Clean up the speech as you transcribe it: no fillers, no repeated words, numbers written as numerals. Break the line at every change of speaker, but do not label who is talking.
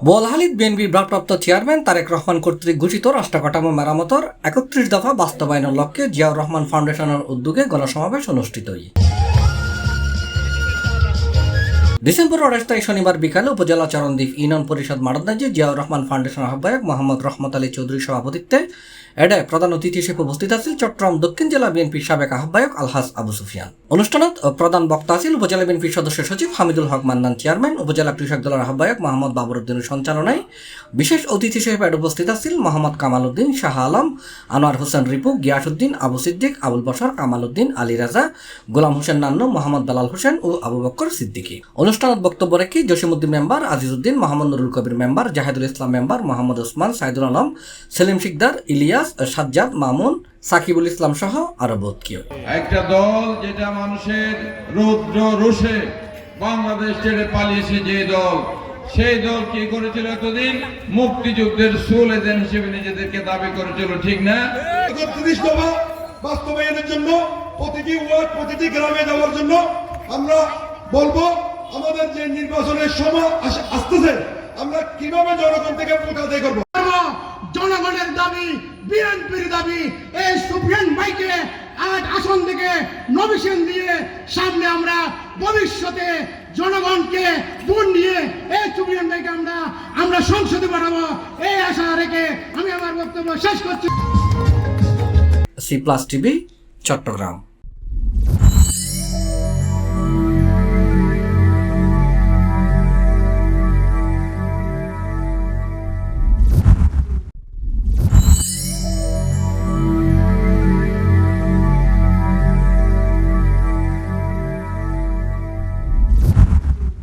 বোয়ালখালী বিএনপির ভারপ্রাপ্ত চেয়ারম্যান তারেক রহমান কর্তৃক ঘোষিত রাষ্ট্র কাঠামো মেরামতের ৩১ দফা বাস্তবায়নের লক্ষ্যে জিয়াউর রহমান ফাউন্ডেশনের উদ্যোগে গণসমাবেশ অনুষ্ঠিত হয়। ডিসেম্বর ২৮ তারিখ শনিবার বিকালে উপজেলা চরণদ্বীপ ইউনিয়ন পরিষদ মাঠে জিয়াউর রহমান ফাউন্ডেশন আহ্বায়ক মোহাম্মদ রহমত আলী চৌধুরীর সভাপতিত্বে এডে প্রধান অতিথি হিসেবে উপস্থিত আছেন চট্টগ্রাম দক্ষিণ জেলা বিএনপির সাবেক আহ্বায়ক আলহাজ আবু সুফিয়ান। অনুষ্ঠানত প্রধান বক্তা আছেন উপজেলা বিএনপির সদস্য সচিব হামিদুল হক মান্নান চেয়ারম্যান, উপজেলা কৃষক দলের আহ্বায়ক মোহাম্মদ বাবরউদ্দিনের সঞ্চালনায় বিশেষ অতিথি হিসেবে উপস্থিত আছেন মোহাম্মদ কামাল উদ্দিন, শাহ আলম, আনোয়ার হোসেন রিপু, গিয়াসউদ্দিন, আবু সিদ্দিক, আবুল বশর, কামাল উদ্দিন, আলী রাজা, গোলাম হোসেন নান্নু, মোহাম্মদ বেলাল হোসেন ও আবু বকর সিদ্দিকী। অনুষ্ঠানত বক্তব্য রেখে জসিমউদ্দিন মেম্বার, আজিজউদ্দিন, মোহাম্মদ নুরুল কবির মেম্বার, জাহেদুল ইসলাম মেম্বার, মোহাম্মদ ওসমান, সাইদুল আলম, সেলিম শিকদার, ইলিয়াস, সাজ্জাদ, মামুন, সাকিবুল ইসলাম সহ আরো বহুত কেউ।
একটা দল যেটা মানুষের রৌদ্র রোষে বাংলাদেশ ছেড়ে পালিয়েছে, যে দল, সেই দল কি করেছিল এতদিন? মুক্তিযুদ্ধের সোল এজেন্ট হিসেবে নিজেদেরকে দাবি করেছিল, ঠিক না?
৩১ দফা বাস্তবায়নের জন্য প্রতিটি ওয়ার্ড, প্রতিটি গ্রামে যাওয়ার জন্য আমরা বলবো, আমাদের যে নির্বাচনের সময় আসতেছে, আমরা কিভাবে জনগণ থেকে ভোট আদায় করবো।
জনগণের দাবি, বিএনপির দাবি, এই সুফিয়ান ভাইকে আজ আসন থেকে নমিশন দিয়ে সামনে আমরা ভবিষ্যতে জনগণকে ভোট নিয়ে এই সুফিয়ান ভাইকে আমরা সংসদে পাঠাবো, এই আশা রেখে আমি আমার বক্তব্য শেষ করছি।
C plus TV, Chittagong.